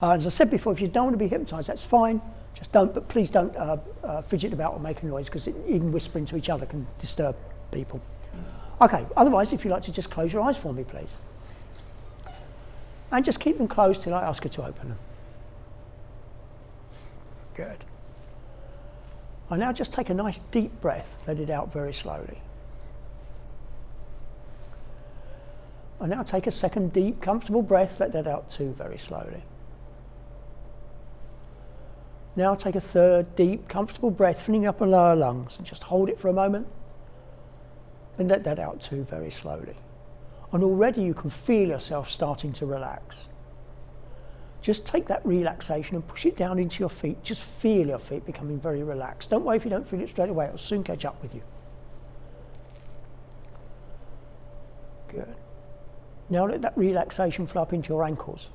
As I said before, if you don't want to be hypnotised, that's fine. Just don't, but please don't fidget about or make a noise, because even whispering to each other can disturb people. Okay, otherwise, if you'd like to just close your eyes for me, please. And just keep them closed till I ask you to open them. Good. I now just take a nice deep breath, let it out very slowly. I now take a second deep, comfortable breath, let that out too very slowly. Now take a third deep, comfortable breath, filling up the lower lungs, and just hold it for a moment, and let that out too very slowly. And already you can feel yourself starting to relax. Just take that relaxation and push it down into your feet. Just feel your feet becoming very relaxed. Don't worry if you don't feel it straight away, it'll soon catch up with you. Good. Now let that relaxation flow up into your ankles.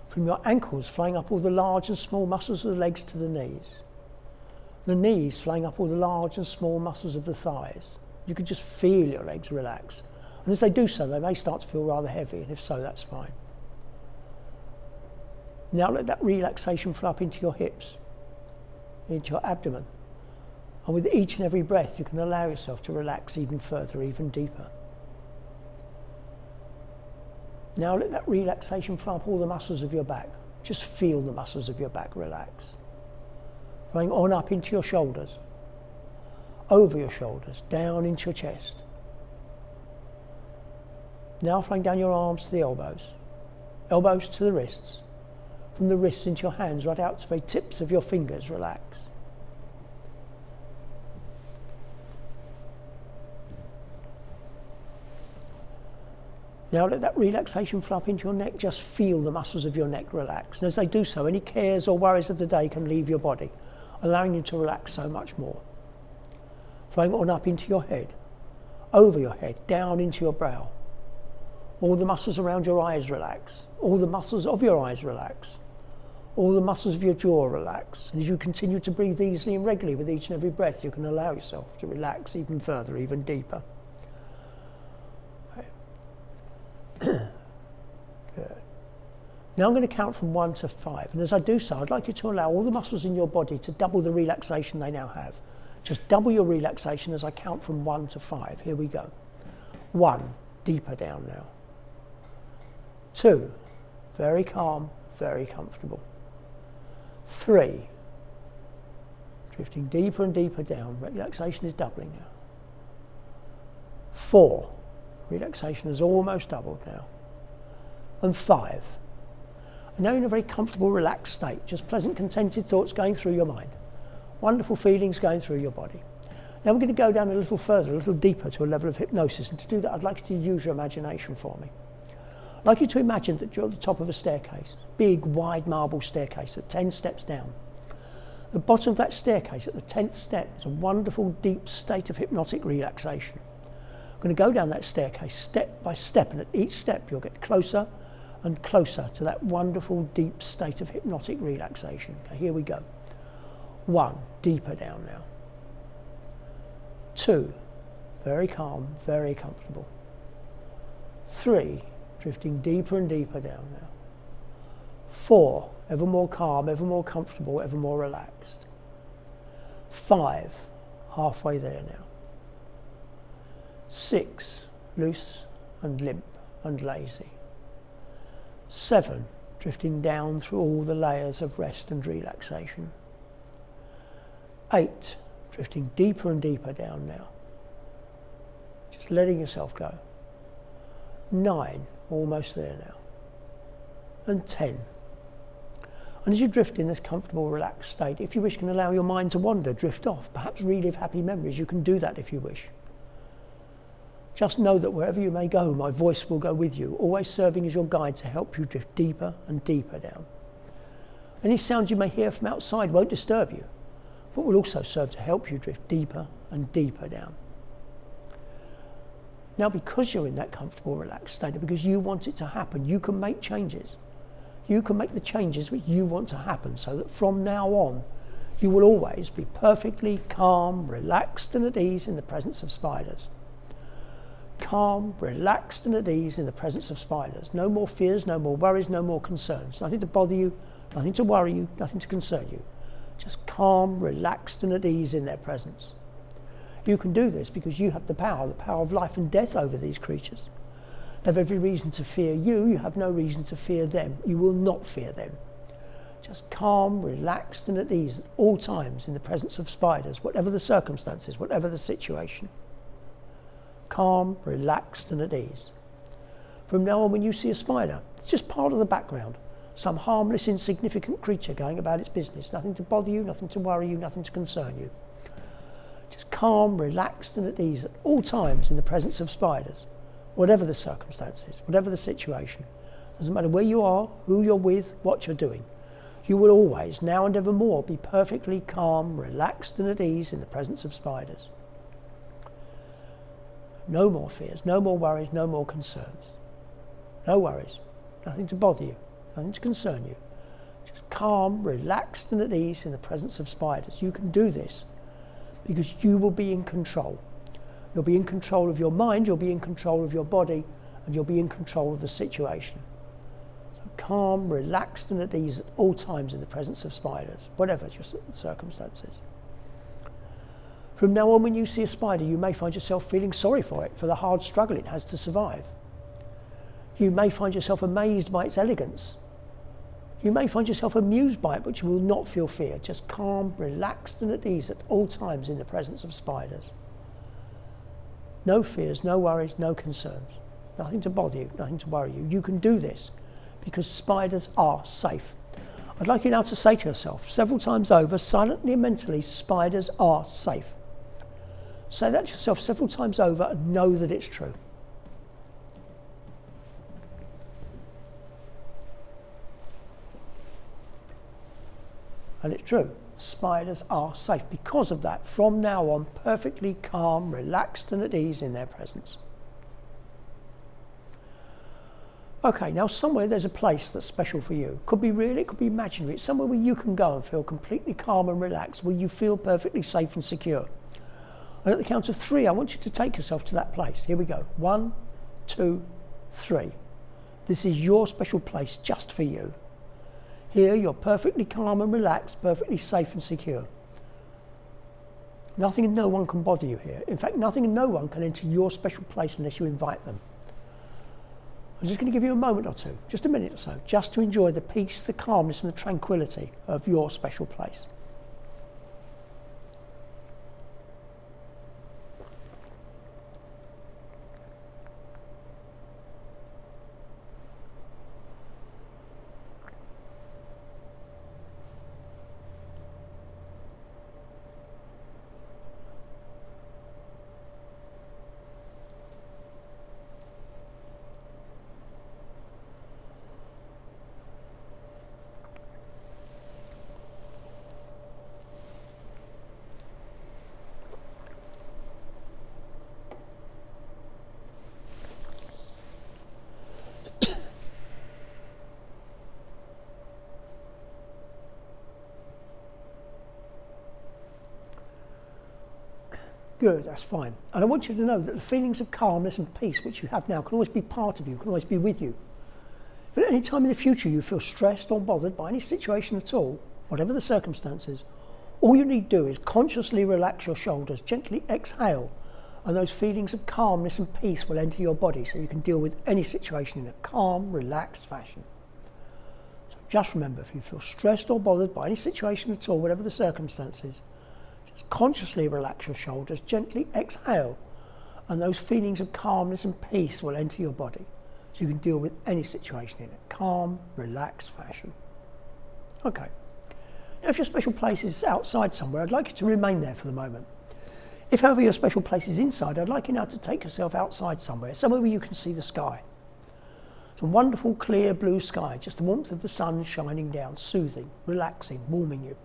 From your ankles, flowing up all the large and small muscles of the legs to the knees. The knees flowing up all the large and small muscles of the thighs. You can just feel your legs relax. And as they do so, they may start to feel rather heavy, and if so, that's fine. Now let that relaxation flow up into your hips, into your abdomen. And with each and every breath, you can allow yourself to relax even further, even deeper. Now let that relaxation flow up all the muscles of your back. Just feel the muscles of your back relax. Flowing on up into your shoulders, over your shoulders, down into your chest. Now flowing down your arms to the elbows, elbows to the wrists, from the wrists into your hands, right out to the very tips of your fingers, relax. Now let that relaxation flow up into your neck. Just feel the muscles of your neck relax. And as they do so, any cares or worries of the day can leave your body, allowing you to relax so much more. Flowing on up into your head, over your head, down into your brow. All the muscles around your eyes relax. All the muscles of your eyes relax. All the muscles of your jaw relax. And as you continue to breathe easily and regularly with each and every breath, you can allow yourself to relax even further, even deeper. Good. Now I'm going to count from 1 to 5, and as I do so, I'd like you to allow all the muscles in your body to double the relaxation they now have. Just double your relaxation as I count from 1 to 5. Here we go. 1, deeper down now. 2, very calm, very comfortable. 3, drifting deeper and deeper down. Relaxation is doubling now. 4, relaxation has almost doubled now. And 5. And now you're in a very comfortable, relaxed state. Just pleasant, contented thoughts going through your mind. Wonderful feelings going through your body. Now we're going to go down a little further, a little deeper to a level of hypnosis. And to do that, I'd like you to use your imagination for me. I'd like you to imagine that you're at the top of a staircase. Big, wide marble staircase at 10 steps down. The bottom of that staircase at the 10th step is a wonderful, deep state of hypnotic relaxation. I'm going to go down that staircase step by step, and at each step you'll get closer and closer to that wonderful deep state of hypnotic relaxation. Okay, here we go. 1, deeper down now. 2, very calm, very comfortable. 3, drifting deeper and deeper down now. 4, ever more calm, ever more comfortable, ever more relaxed. 5, halfway there now. 6, loose and limp and lazy. 7, drifting down through all the layers of rest and relaxation. 8, drifting deeper and deeper down now. Just letting yourself go. 9, almost there now. And 10. And as you drift in this comfortable, relaxed state, if you wish, you can allow your mind to wander, drift off, perhaps relive happy memories. You can do that if you wish. Just know that wherever you may go, my voice will go with you, always serving as your guide to help you drift deeper and deeper down. Any sound you may hear from outside won't disturb you, but will also serve to help you drift deeper and deeper down. Now, because you're in that comfortable, relaxed state, and because you want it to happen, you can make changes. You can make the changes which you want to happen, so that from now on, you will always be perfectly calm, relaxed and at ease in the presence of spiders. calm, relaxed and at ease in the presence of spiders. No more fears, no more worries, no more concerns. Nothing to bother you, nothing to worry you, nothing to concern you. Just calm, relaxed and at ease in their presence. You can do this because you have the power of life and death over these creatures. They have every reason to fear you, you have no reason to fear them. You will not fear them. Just calm, relaxed and at ease at all times in the presence of spiders, whatever the circumstances, whatever the situation. Calm, relaxed and at ease. From now on, when you see a spider, it's just part of the background. Some harmless, insignificant creature going about its business. Nothing to bother you, nothing to worry you, nothing to concern you. Just calm, relaxed and at ease at all times in the presence of spiders, whatever the circumstances, whatever the situation. Doesn't matter where you are, who you're with, what you're doing. You will always, now and evermore, be perfectly calm, relaxed and at ease in the presence of spiders. No more fears, no more worries, no more concerns. No worries, nothing to bother you, nothing to concern you. Just calm, relaxed and at ease in the presence of spiders. You can do this because you will be in control. You'll be in control of your mind, you'll be in control of your body, and you'll be in control of the situation. So calm, relaxed and at ease at all times in the presence of spiders, whatever your circumstances. From now on, when you see a spider, you may find yourself feeling sorry for it, for the hard struggle it has to survive. You may find yourself amazed by its elegance. You may find yourself amused by it, but you will not feel fear. Just calm, relaxed and at ease at all times in the presence of spiders. No fears, no worries, no concerns. Nothing to bother you, nothing to worry you. You can do this because spiders are safe. I'd like you now to say to yourself several times over, silently and mentally, spiders are safe. Say that to yourself several times over and know that it's true. And it's true. Spiders are safe because of that. From now on, perfectly calm, relaxed and at ease in their presence. Okay, now somewhere there's a place that's special for you. Could be real, it could be imaginary. It's somewhere where you can go and feel completely calm and relaxed, where you feel perfectly safe and secure. And at the count of 3, I want you to take yourself to that place. Here we go. 1, 2, 3. This is your special place just for you. Here you're perfectly calm and relaxed, perfectly safe and secure. Nothing and no one can bother you here. In fact, nothing and no one can enter your special place unless you invite them. I'm just going to give you a moment or two, just a minute or so, just to enjoy the peace, the calmness and the tranquility of your special place. Good, that's fine. And I want you to know that the feelings of calmness and peace which you have now can always be part of you, can always be with you. But at any time in the future you feel stressed or bothered by any situation at all, whatever the circumstances, all you need to do is consciously relax your shoulders, gently exhale, and those feelings of calmness and peace will enter your body so you can deal with any situation in a calm, relaxed fashion. So just remember, if you feel stressed or bothered by any situation at all, whatever the circumstances, just consciously relax your shoulders, gently exhale, and those feelings of calmness and peace will enter your body so you can deal with any situation in a calm, relaxed fashion. Okay. Now, if your special place is outside somewhere, I'd like you to remain there for the moment. If, however, your special place is inside, I'd like you now to take yourself outside somewhere where you can see the sky. It's a wonderful, clear blue sky, just the warmth of the sun shining down, soothing, relaxing, warming you.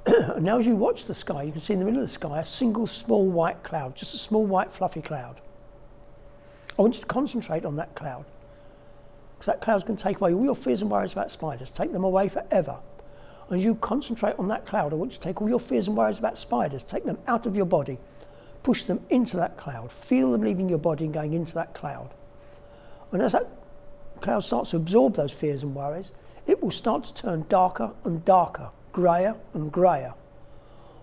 And now as you watch the sky, you can see in the middle of the sky a single small white cloud, just a small white fluffy cloud. I want you to concentrate on that cloud, because that cloud's going to take away all your fears and worries about spiders, take them away forever. And as you concentrate on that cloud, I want you to take all your fears and worries about spiders, take them out of your body, push them into that cloud. Feel them leaving your body and going into that cloud. And as that cloud starts to absorb those fears and worries, it will start to turn darker and darker, greyer and greyer.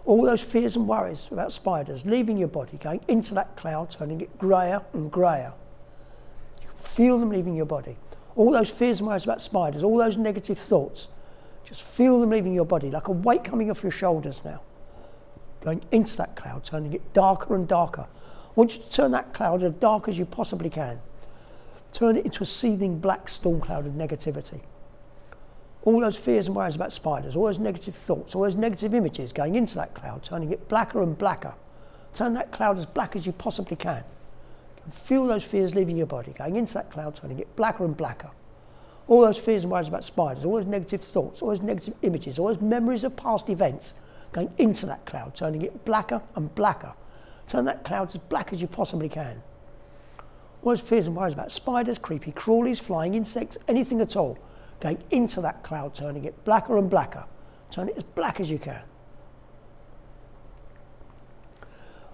All those fears and worries about spiders leaving your body, going into that cloud, turning it greyer and greyer. You can feel them leaving your body. All those fears and worries about spiders, all those negative thoughts, just feel them leaving your body, like a weight coming off your shoulders now. Going into that cloud, turning it darker and darker. I want you to turn that cloud as dark as you possibly can. Turn it into a seething black storm cloud of negativity. All those fears and worries about spiders, all those negative thoughts, all those negative images going into that cloud, turning it blacker and blacker. Turn that cloud as black as you possibly can. And feel those fears leaving your body, going into that cloud, turning it blacker and blacker. All those fears and worries about spiders, all those negative thoughts, all those negative images, all those memories of past events, going into that cloud, turning it blacker and blacker. Turn that cloud as black as you possibly can. All those fears and worries about spiders, creepy crawlies, flying insects, anything at all, going into that cloud, turning it blacker and blacker. Turn it as black as you can.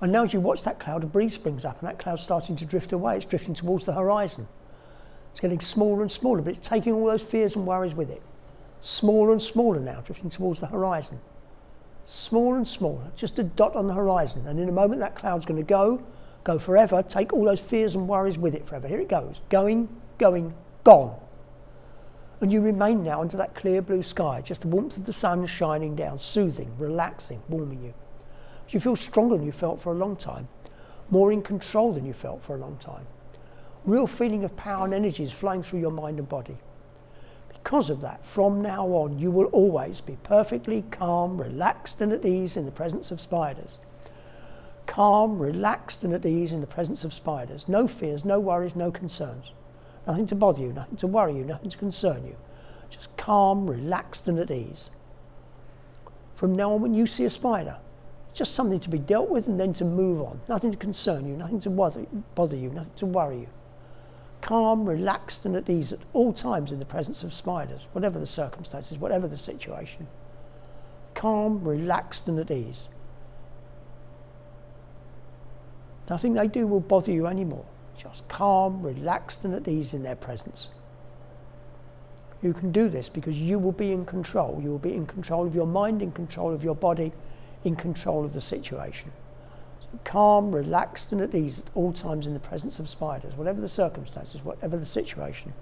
And now as you watch that cloud, a breeze springs up and that cloud's starting to drift away. It's drifting towards the horizon. It's getting smaller and smaller, but it's taking all those fears and worries with it. Smaller and smaller now, drifting towards the horizon. Smaller and smaller, just a dot on the horizon. And in a moment that cloud's going to go forever, take all those fears and worries with it forever. Here it goes, going, gone. And you remain now under that clear blue sky, just the warmth of the sun shining down, soothing, relaxing, warming you. You feel stronger than you felt for a long time, more in control than you felt for a long time. Real feeling of power and energy is flowing through your mind and body. Because of that, from now on, you will always be perfectly calm, relaxed and at ease in the presence of spiders. Calm, relaxed and at ease in the presence of spiders. No fears, no worries, no concerns. Nothing to bother you, nothing to worry you, nothing to concern you. Just calm, relaxed and at ease. From now on, when you see a spider, it's just something to be dealt with and then to move on. Nothing to concern you, nothing to bother you, nothing to worry you. Calm, relaxed and at ease at all times in the presence of spiders, whatever the circumstances, whatever the situation. Calm, relaxed and at ease. Nothing they do will bother you anymore. Just calm, relaxed and at ease in their presence. You can do this because you will be in control. You will be in control of your mind, in control of your body, in control of the situation. So calm, relaxed and at ease at all times in the presence of spiders, whatever the circumstances, whatever the situation.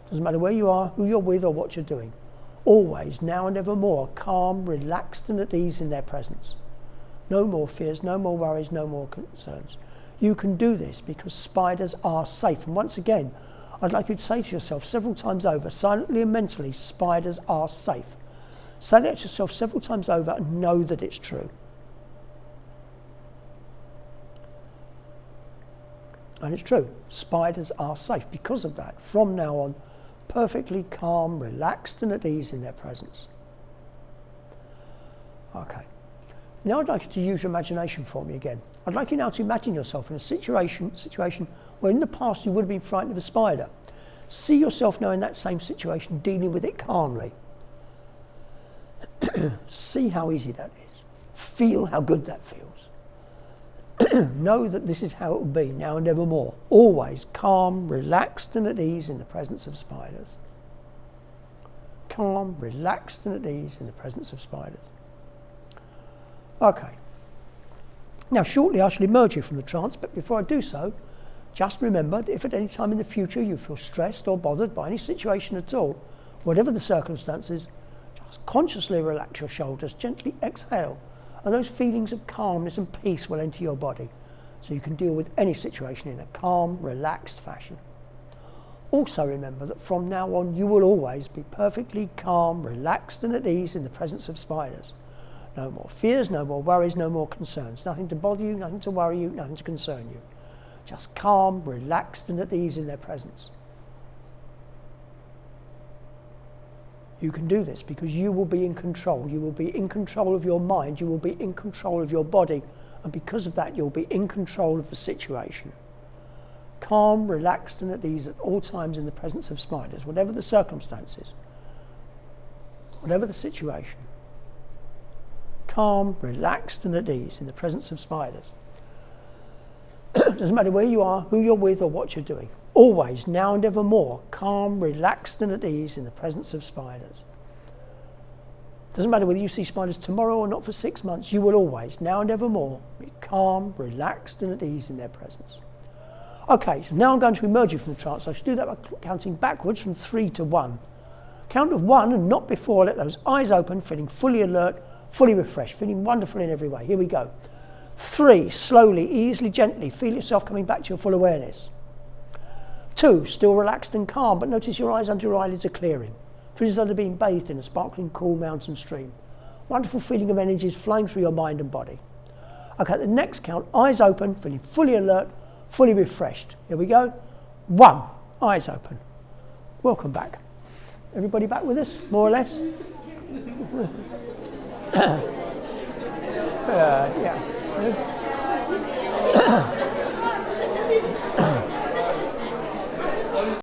Doesn't matter where you are, who you're with or what you're doing. Always, now and evermore, calm, relaxed and at ease in their presence. No more fears, no more worries, no more concerns. You can do this because spiders are safe. And once again, I'd like you to say to yourself several times over, silently and mentally, spiders are safe. Say that to yourself several times over and know that it's true. And it's true. Spiders are safe because of that. From now on, perfectly calm, relaxed and at ease in their presence. Okay. Now I'd like you to use your imagination for me again. I'd like you now to imagine yourself in a situation where in the past you would have been frightened of a spider. See yourself now in that same situation, dealing with it calmly. See how easy that is. Feel how good that feels. Know that this is how it will be now and evermore. Always calm, relaxed and at ease in the presence of spiders. Calm, relaxed and at ease in the presence of spiders. Okay. Now shortly I shall emerge you from the trance, but before I do so, just remember that if at any time in the future you feel stressed or bothered by any situation at all, whatever the circumstances, just consciously relax your shoulders, gently exhale, and those feelings of calmness and peace will enter your body, so you can deal with any situation in a calm, relaxed fashion. Also remember that from now on you will always be perfectly calm, relaxed and at ease in the presence of spiders. No more fears, no more worries, no more concerns. Nothing to bother you, nothing to worry you, nothing to concern you. Just calm, relaxed and at ease in their presence. You can do this because you will be in control. You will be in control of your mind, you will be in control of your body, and because of that you'll be in control of the situation. Calm, relaxed and at ease at all times in the presence of spiders, whatever the circumstances, whatever the situation. Calm, relaxed and at ease in the presence of spiders. Doesn't matter where you are, who you're with, or what you're doing. Always, now and ever more, calm, relaxed and at ease in the presence of spiders. Doesn't matter whether you see spiders tomorrow or not for 6 months, you will always, now and ever more, be calm, relaxed and at ease in their presence. Okay, so now I'm going to emerge you from the trance. I should do that by counting backwards from 3 to 1. Count of 1 and not before, let those eyes open, feeling fully alert, fully refreshed, feeling wonderful in every way. Here we go. 3, slowly, easily, gently, feel yourself coming back to your full awareness. 2, still relaxed and calm, but notice your eyes under your eyelids are clearing. Feel as though they're being bathed in a sparkling, cool mountain stream. Wonderful feeling of energies flowing through your mind and body. Okay, at the next count, eyes open, feeling fully alert, fully refreshed. Here we go. 1, eyes open. Welcome back. Everybody back with us, more or less? Yeah.